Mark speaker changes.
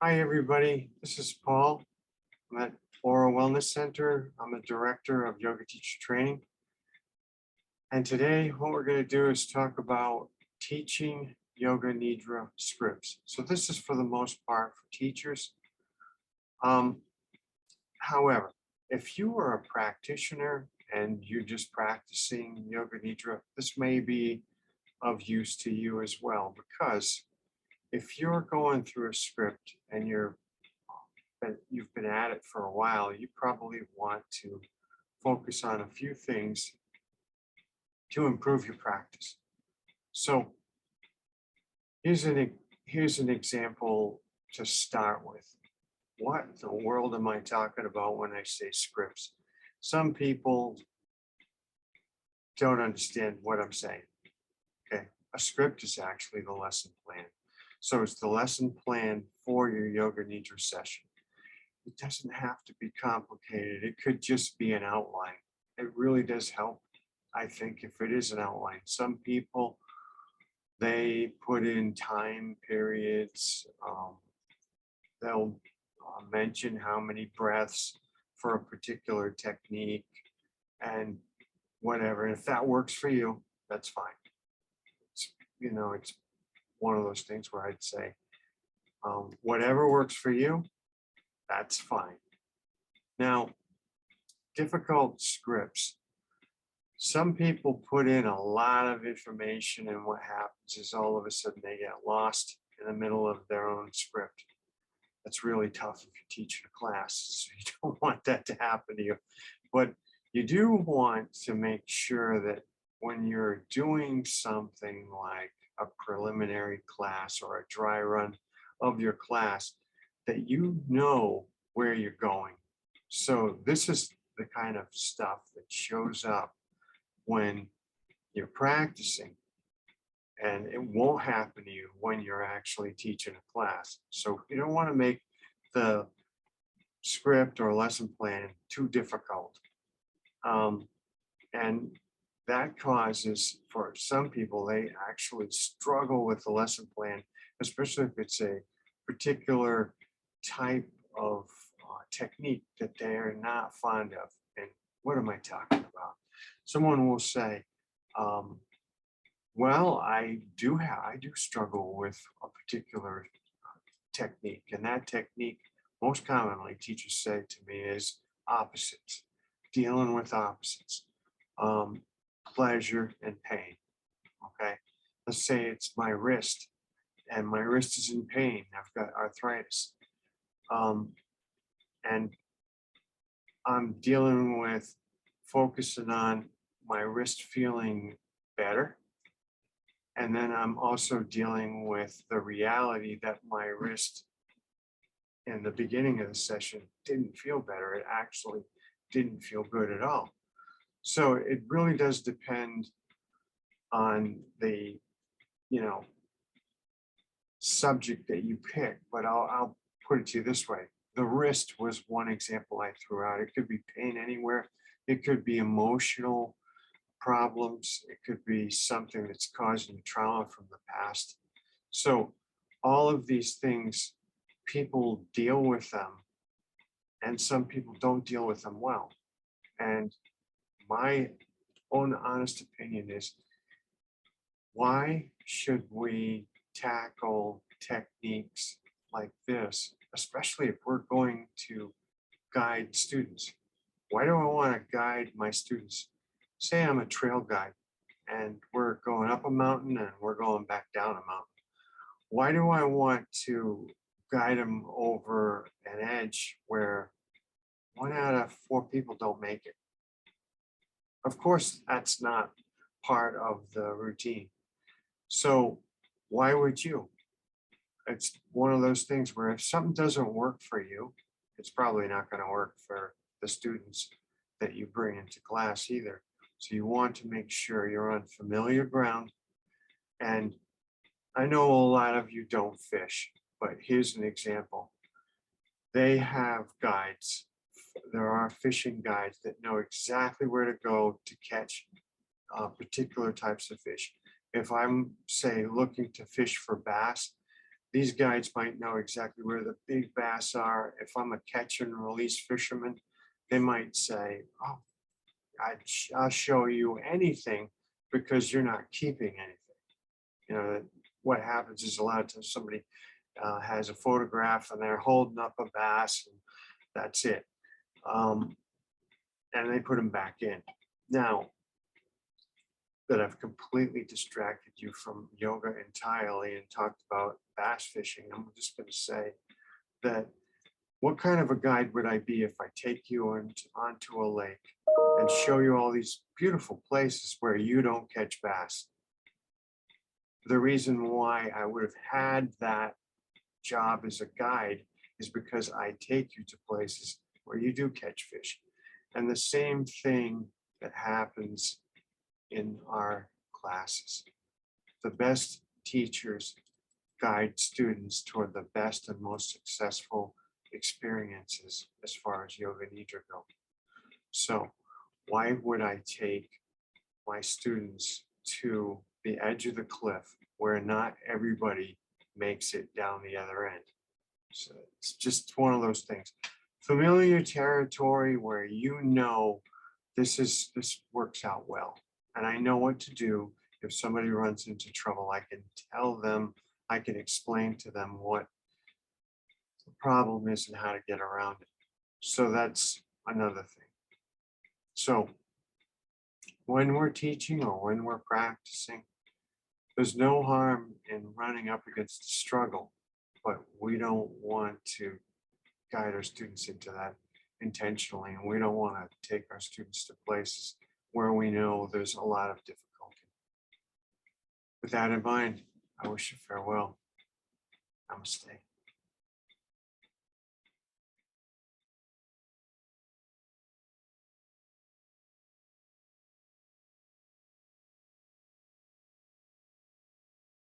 Speaker 1: Hi, everybody. This is Paul. I'm at Flora Wellness Center. I'm a director of yoga teacher training. And today, what we're going to do is talk about teaching Yoga Nidra scripts. So, this is for the most part for teachers. Um, However, if you are a practitioner and you're just practicing Yoga Nidra, this may be of use to you as well, because if you're going through a script and you've been at it for a while, you probably want to focus on a few things to improve your practice. So here's here's an example to start with. What in the world am I talking about when I say scripts? Some people don't understand what I'm saying. Okay, a script is actually the lesson plan. So it's the lesson plan for your Yoga Nidra session. It doesn't have to be complicated. It could just be an outline. It really does help, I think, if it is an outline. Some people, they put in time periods. They'll mention how many breaths for a particular technique and whatever. And if that works for you, that's fine. It's one of those things where I'd say, whatever works for you, that's fine. Now, difficult scripts. Some people put in a lot of information, and what happens is all of a sudden they get lost in the middle of their own script. That's really tough if you're teaching a class, so you don't want that to happen to you. But you do want to make sure that when you're doing something like a preliminary class or a dry run of your class, that you know where you're going. So this is the kind of stuff that shows up when you're practicing, and it won't happen to you when you're actually teaching a class. So you don't want to make the script or lesson plan too difficult. And that causes, for some people, they actually struggle with the lesson plan, especially if it's a particular type of technique that they're not fond of. And what am I talking about? Someone will say, well, I do struggle with a particular technique, and that technique, most commonly, teachers say to me, is opposites, dealing with opposites, um, pleasure and pain. Okay, let's say it's my wrist, and my wrist is in pain. I've got arthritis, um, and I'm dealing with focusing on my wrist feeling better. And then I'm also dealing with the reality that my wrist in the beginning of the session didn't feel better. It actually didn't feel good at all. So it really does depend on the, you know, subject that you pick. But I'll put it to you this way. The wrist was one example I threw out. It could be pain anywhere. It could be emotional problems. It could be something that's causing trauma from the past. So all of these things, people deal with them, and some people don't deal with them well. And my own honest opinion is, why should we tackle techniques like this, especially if we're going to guide students? Why do I want to guide my students? Say I'm a trail guide and we're going up a mountain and we're going back down a mountain. Why do I want to guide them over an edge where 1 out of 4 people don't make it? Of course, that's not part of the routine. So why would you? It's one of those things where if something doesn't work for you, it's probably not going to work for the students that you bring into class either. So you want to make sure you're on familiar ground. And I know a lot of you don't fish, but here's an example. They have guides. There are fishing guides that know exactly where to go to catch particular types of fish. If I'm, say, looking to fish for bass, These guides might know exactly where the big bass are. If I'm a catch and release fisherman, they might say, oh, I'll show you anything because you're not keeping anything. You know, what happens is a lot of times somebody has a photograph and they're holding up a bass and that's it. And they put them back in. Now that I've completely distracted you from yoga entirely and talked about bass fishing, I'm just going to say that what kind of a guide would I be if I take you onto a lake and show you all these beautiful places where you don't catch bass? The reason why I would have had that job as a guide is because I take you to places where you do catch fish. And the same thing that happens in our classes. The best teachers guide students toward the best and most successful experiences as far as Yoga Nidra go. So why would I take my students to the edge of the cliff where not everybody makes it down the other end? So it's just one of those things. Familiar territory where you know this works out well. And I know what to do if somebody runs into trouble. I can tell them, I can explain to them what the problem is and how to get around it. So that's another thing. So when we're teaching or when we're practicing, there's no harm in running up against the struggle, but we don't want to guide our students into that intentionally, and we don't want to take our students to places where we know there's a lot of difficulty. With that in mind, I wish you farewell. Namaste.